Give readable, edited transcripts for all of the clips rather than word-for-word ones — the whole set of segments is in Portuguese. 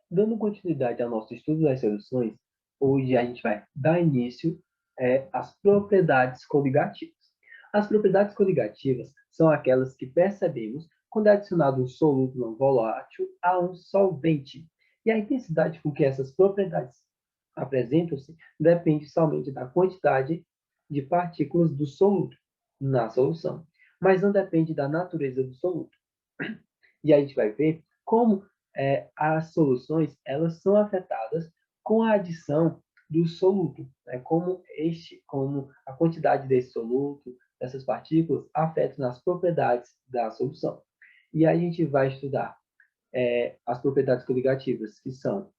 Dando continuidade ao nosso estudo das soluções, hoje a gente vai dar início às propriedades coligativas. As propriedades coligativas são aquelas que percebemos quando é adicionado um soluto não volátil a um solvente. E a intensidade com que essas propriedades apresentam-se depende somente da quantidade de partículas do soluto na solução, mas não depende da natureza do soluto. E a gente vai ver como as soluções elas são afetadas com a adição do soluto, né? Como a quantidade desse soluto, dessas partículas, afeta nas propriedades da solução. E aí a gente vai estudar as propriedades coligativas, que são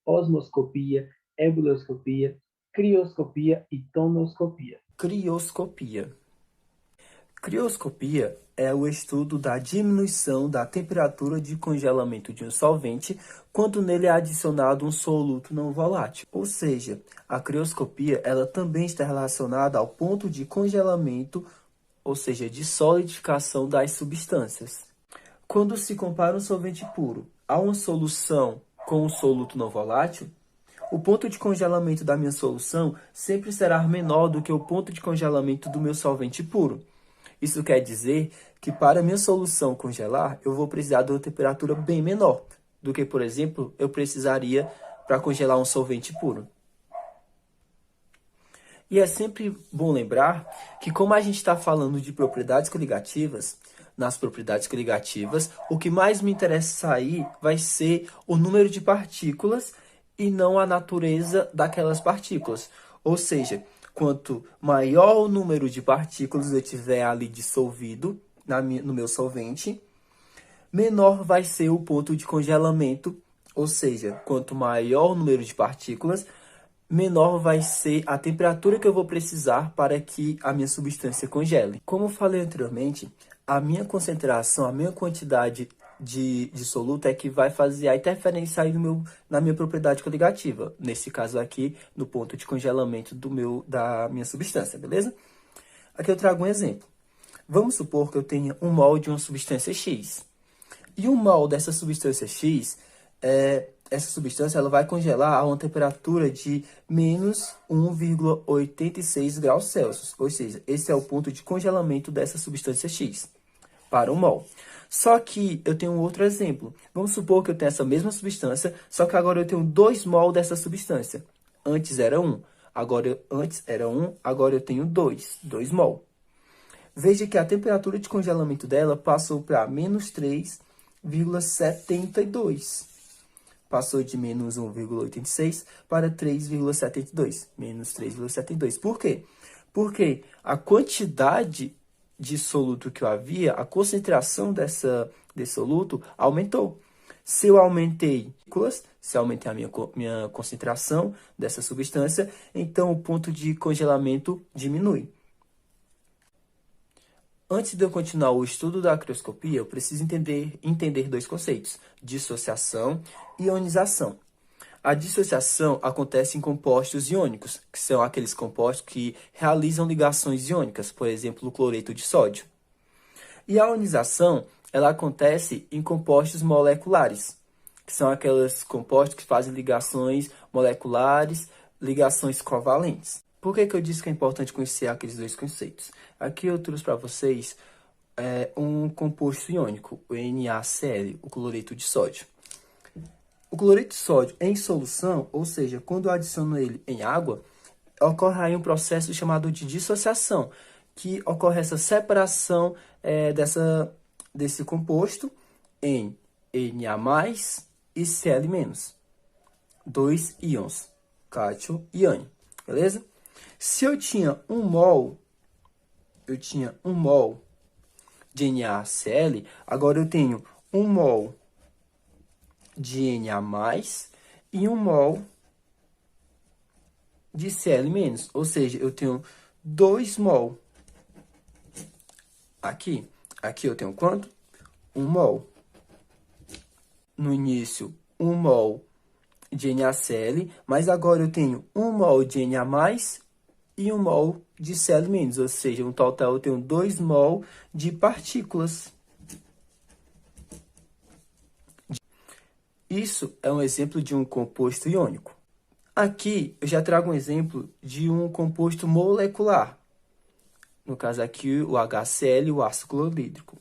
osmoscopia, ebullioscopia, crioscopia e tonoscopia. Crioscopia. Crioscopia é o estudo da diminuição da temperatura de congelamento de um solvente quando nele é adicionado um soluto não volátil. Ou seja, a crioscopia ela também está relacionada ao ponto de congelamento, ou seja, de solidificação das substâncias. Quando se compara um solvente puro a uma solução com um soluto não volátil, o ponto de congelamento da minha solução sempre será menor do que o ponto de congelamento do meu solvente puro. Isso quer dizer que para minha solução congelar, eu vou precisar de uma temperatura bem menor do que, por exemplo, eu precisaria para congelar um solvente puro. E é sempre bom lembrar que, como a gente está falando de propriedades coligativas, nas propriedades coligativas, o que mais me interessa sair vai ser o número de partículas e não a natureza daquelas partículas. Ou seja, quanto maior o número de partículas eu tiver ali dissolvido no meu solvente, menor vai ser o ponto de congelamento. Ou seja, quanto maior o número de partículas, menor vai ser a temperatura que eu vou precisar para que a minha substância congele. Como eu falei anteriormente, a minha concentração, a minha quantidade de soluto é que vai fazer a interferência aí na minha propriedade coligativa. Nesse caso aqui, no ponto de congelamento da minha substância, beleza? Aqui eu trago um exemplo. Vamos supor que eu tenha um mol de uma substância X. E um mol dessa substância X, essa substância ela vai congelar a uma temperatura de menos 1,86 graus Celsius. Ou seja, esse é o ponto de congelamento dessa substância X para um mol. Só que eu tenho um outro exemplo. Vamos supor que eu tenho essa mesma substância, só que agora eu tenho 2 mol dessa substância. Antes era 1, agora eu tenho 2 mol. Veja que a temperatura de congelamento dela passou para menos 3,72. Passou de menos 1,86 para 3,72. Menos 3,72. Por quê? Porque a quantidade de soluto que eu havia, a concentração desse soluto aumentou. Se eu aumentei a minha concentração dessa substância, então o ponto de congelamento diminui. Antes de eu continuar o estudo da crioscopia, eu preciso entender dois conceitos: dissociação e ionização. A dissociação acontece em compostos iônicos, que são aqueles compostos que realizam ligações iônicas, por exemplo, o cloreto de sódio. E a ionização, ela acontece em compostos moleculares, que são aqueles compostos que fazem ligações moleculares, ligações covalentes. Por que eu disse que é importante conhecer aqueles dois conceitos? Aqui eu trouxe para vocês um composto iônico, o NaCl, o cloreto de sódio. O cloreto de sódio em solução, ou seja, quando eu adiciono ele em água, ocorre aí um processo chamado de dissociação, que ocorre essa separação desse composto em Na+, e Cl-. Dois íons, cátio e ânion, beleza? Se eu tinha um mol de NaCl, agora eu tenho um mol de Na+, e um mol de Cl-. Ou seja, eu tenho 2 mol. Aqui eu tenho quanto? 1 mol. No início, 1 mol de NaCl, mas agora eu tenho 1 mol de Na+, e 1 mol de Cl-, ou seja, no total eu tenho 2 mol Isso é um exemplo de um composto iônico. Aqui, eu já trago um exemplo de um composto molecular. No caso aqui, o HCl, o ácido clorídrico.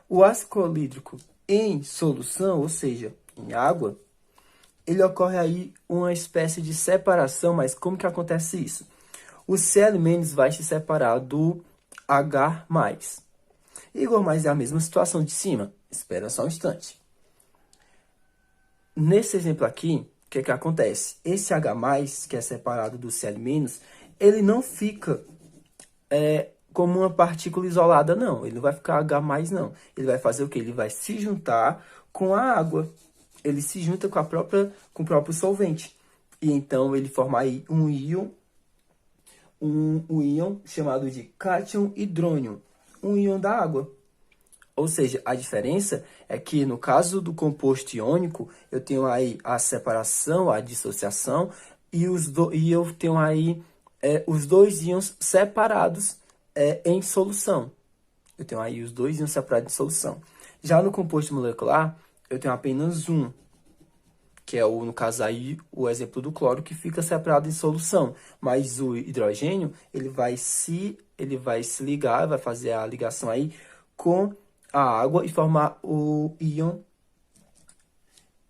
O ácido clorídrico em solução, ou seja, em água, ele ocorre aí uma espécie de separação, mas como que acontece isso? O Cl- vai se separar do H+. Igual mais é a mesma situação de cima. Espera só um instante. Nesse exemplo aqui, o que que acontece? Esse H+, que é separado do Cl-, ele não fica como uma partícula isolada, não. Ele não vai ficar H+, não. Ele vai fazer o quê? Ele vai se juntar com a água. Ele se junta com com o próprio solvente. E então ele forma aí um íon chamado de cátion hidrônio, um íon da água. Ou seja, a diferença é que no caso do composto iônico, eu tenho aí a separação, a dissociação, e eu tenho aí os dois íons separados em solução. Eu tenho aí os dois íons separados em solução. Já no composto molecular, eu tenho apenas um, que é, no caso aí, o exemplo do cloro, que fica separado em solução. Mas o hidrogênio, ele vai se ligar, vai fazer a ligação aí com a água e formar o íon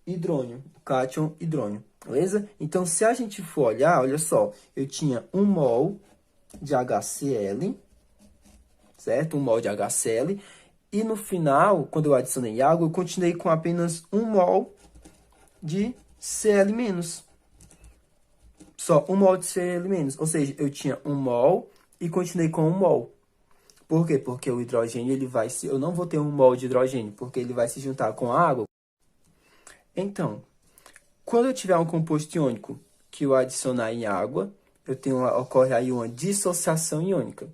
hidrônio, o cátion hidrônio, beleza? Então, se a gente for olhar, olha só, eu tinha 1 mol de HCl, certo? 1 mol de HCl, e no final, quando eu adicionei água, eu continuei com apenas 1 mol de Cl-. Só 1 mol de Cl-, ou seja, eu tinha 1 mol e continuei com 1 mol. Por quê? Porque o hidrogênio, eu não vou ter 1 mol de hidrogênio, porque ele vai se juntar com a água. Então, quando eu tiver um composto iônico que eu adicionar em água, ocorre aí uma dissociação iônica.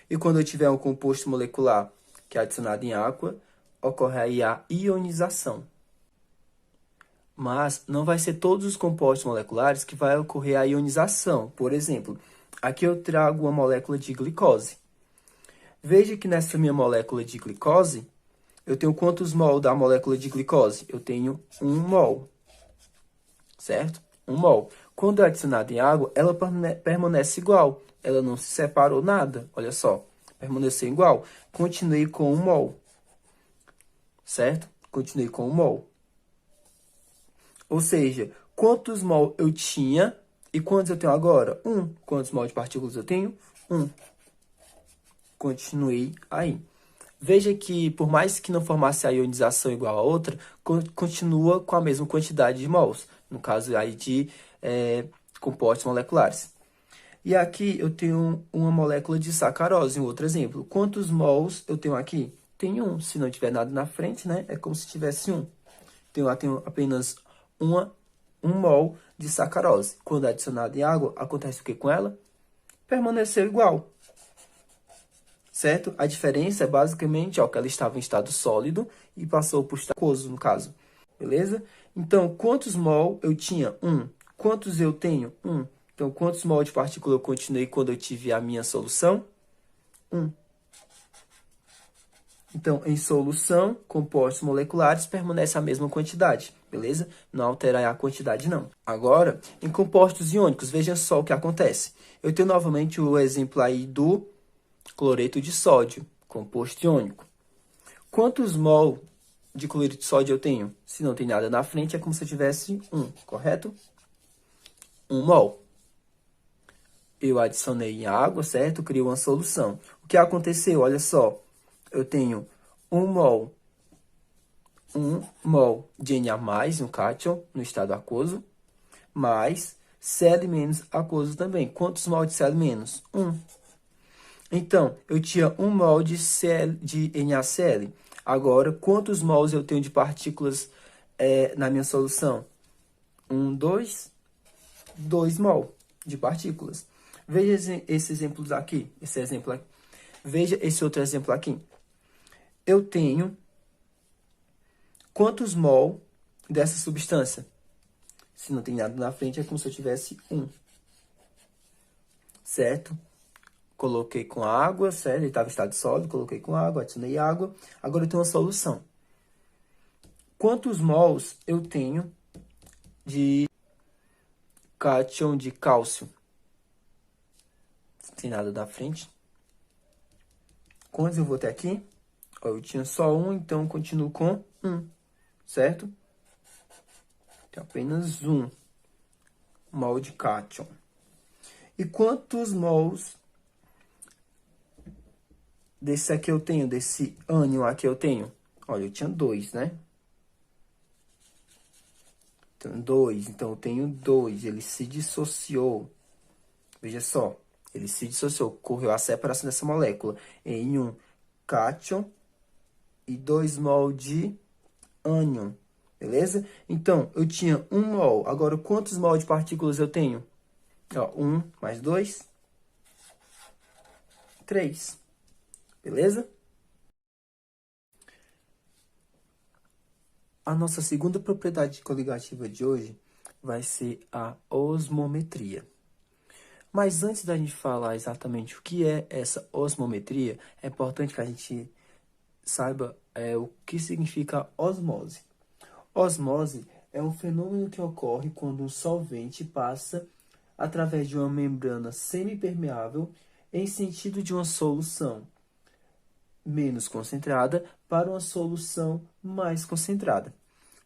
E quando eu tiver um composto molecular que é adicionado em água, ocorre aí a ionização. Mas não vai ser todos os compostos moleculares que vai ocorrer a ionização. Por exemplo, aqui eu trago uma molécula de glicose. Veja que nessa minha molécula de glicose, eu tenho quantos mol da molécula de glicose? Eu tenho 1 mol, certo? 1 mol. Quando é adicionado em água, ela permanece igual. Ela não se separou nada, olha só. Permaneceu igual. Continuei com 1 mol, certo? Continuei com 1 mol. Ou seja, quantos mol eu tinha e quantos eu tenho agora? 1. Quantos mol de partículas eu tenho? 1. Continuei aí. Veja que, por mais que não formasse a ionização igual a outra, continua com a mesma quantidade de mols, no caso aí de compostos moleculares. E aqui eu tenho uma molécula de sacarose, um outro exemplo. Quantos mols eu tenho aqui? Tem 1. Se não tiver nada na frente, né? É como se tivesse 1. Então, eu tenho apenas 1 mol de sacarose. Quando adicionado em água, acontece o que com ela? Permaneceu igual. Certo? A diferença é basicamente que ela estava em estado sólido e passou por estado aquoso, no caso. Beleza? Então, quantos mol eu tinha? 1. Quantos eu tenho? 1. Então, quantos mol de partícula eu continuei quando eu tive a minha solução? 1. Então, em solução, compostos moleculares permanece a mesma quantidade, beleza? Não altera a quantidade, não. Agora, em compostos iônicos, veja só o que acontece. Eu tenho novamente o exemplo aí do cloreto de sódio, composto iônico. Quantos mol de cloreto de sódio eu tenho? Se não tem nada na frente, é como se eu tivesse 1, correto? 1 mol. Eu adicionei em água, certo? Criei uma solução. O que aconteceu? Olha só. Eu tenho 1 mol de Na+, um cátion, no estado aquoso, mais Cl- aquoso também. Quantos mol de Cl-? 1. Então, eu tinha 1 mol de NaCl. Agora, quantos mols eu tenho de partículas na minha solução? 1, 2, 2 mol de partículas. Veja esse exemplo aqui, Veja esse outro exemplo aqui. Eu tenho quantos mol dessa substância? Se não tem nada na frente, é como se eu tivesse 1. Certo? Coloquei com água, certo? Ele estava em estado sólido, coloquei com água, adicionei água. Agora eu tenho uma solução. Quantos mols eu tenho de cátion de cálcio. Não tem nada da frente. Quantos eu vou ter aqui? Ó, eu tinha só um, então continuo com 1, certo? Tem apenas 1 mol de cátion. E quantos mols desse aqui eu tenho? Desse ânion aqui eu tenho? Olha, eu tinha 2, né? Então, 2. Então, eu tenho 2. Ele se dissociou. Veja só. Ele se dissociou. Ocorreu a separação dessa molécula em um cátion e 2 mol de ânion. Beleza? Então, eu tinha 1 mol. Agora, quantos mol de partículas eu tenho? Ó, 1 mais 2. 3. Beleza? A nossa segunda propriedade coligativa de hoje vai ser a osmometria. Mas antes da gente falar exatamente o que é essa osmometria, é importante que a gente saiba o que significa osmose. Osmose é um fenômeno que ocorre quando um solvente passa através de uma membrana semipermeável em sentido de uma solução menos concentrada para uma solução mais concentrada.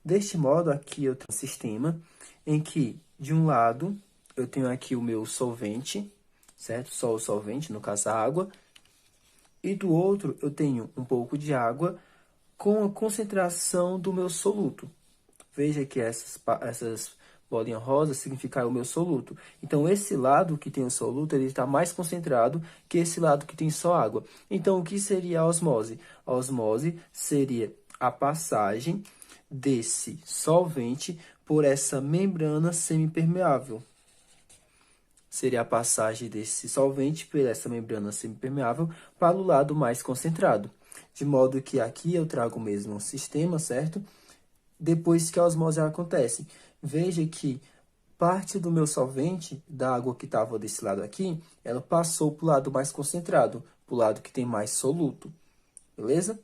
Deste modo, aqui eu tenho um sistema em que, de um lado, eu tenho aqui o meu solvente, certo? Só o solvente, no caso a água. E do outro, eu tenho um pouco de água com a concentração do meu soluto. Veja que essas bolinhas rosas significam o meu soluto. Então, esse lado que tem o soluto, ele está mais concentrado que esse lado que tem só água. Então, o que seria a osmose? A osmose seria a passagem desse solvente por essa membrana semipermeável. Seria a passagem desse solvente por essa membrana semipermeável para o lado mais concentrado. De modo que aqui eu trago o mesmo sistema, certo? Depois que a osmose acontece. Veja que parte do meu solvente, da água que estava desse lado aqui, ela passou para o lado mais concentrado, para o lado que tem mais soluto. Beleza?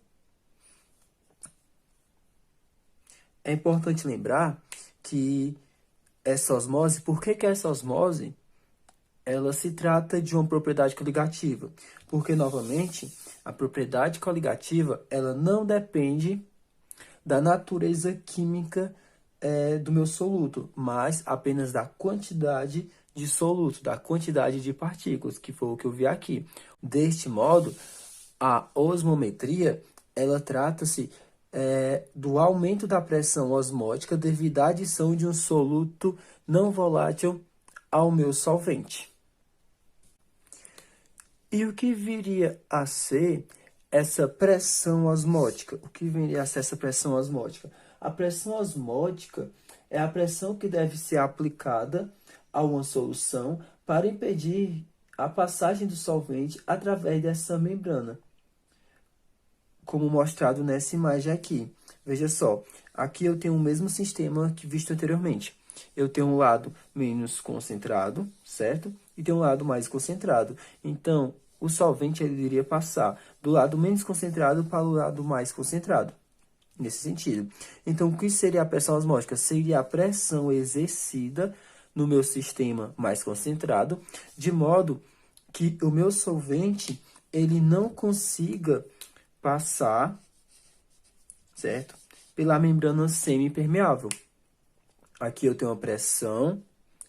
É importante lembrar que essa osmose, por que essa osmose? Ela se trata de uma propriedade coligativa, porque, novamente, a propriedade coligativa, ela não depende da natureza química do meu soluto, mas apenas da quantidade de soluto, da quantidade de partículas, que foi o que eu vi aqui. Deste modo, a osmometria, ela trata-se do aumento da pressão osmótica devido à adição de um soluto não volátil ao meu solvente. E o que viria a ser essa pressão osmótica? O que viria a ser essa pressão osmótica? A pressão osmótica é a pressão que deve ser aplicada a uma solução para impedir a passagem do solvente através dessa membrana, como mostrado nessa imagem aqui. Veja só, aqui eu tenho o mesmo sistema que visto anteriormente. Eu tenho um lado menos concentrado, certo? E tenho um lado mais concentrado. Então, o solvente ele iria passar do lado menos concentrado para o lado mais concentrado. Nesse sentido. Então, o que seria a pressão osmótica? Seria a pressão exercida no meu sistema mais concentrado, de modo que o meu solvente ele não consiga passar, certo? Pela membrana semipermeável. Aqui eu tenho uma pressão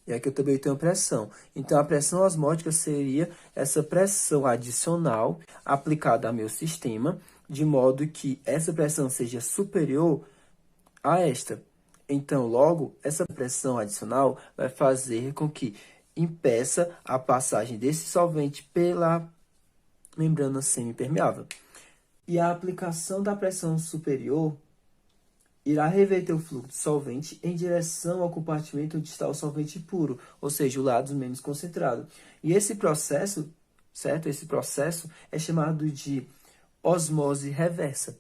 e aqui eu também tenho uma pressão. Então, a pressão osmótica seria essa pressão adicional aplicada ao meu sistema, de modo que essa pressão seja superior a esta. Então, logo, essa pressão adicional vai fazer com que impeça a passagem desse solvente pela membrana semipermeável. E a aplicação da pressão superior irá reverter o fluxo de solvente em direção ao compartimento onde está o solvente puro, ou seja, o lado menos concentrado. E esse processo, certo? Esse processo é chamado de osmose reversa.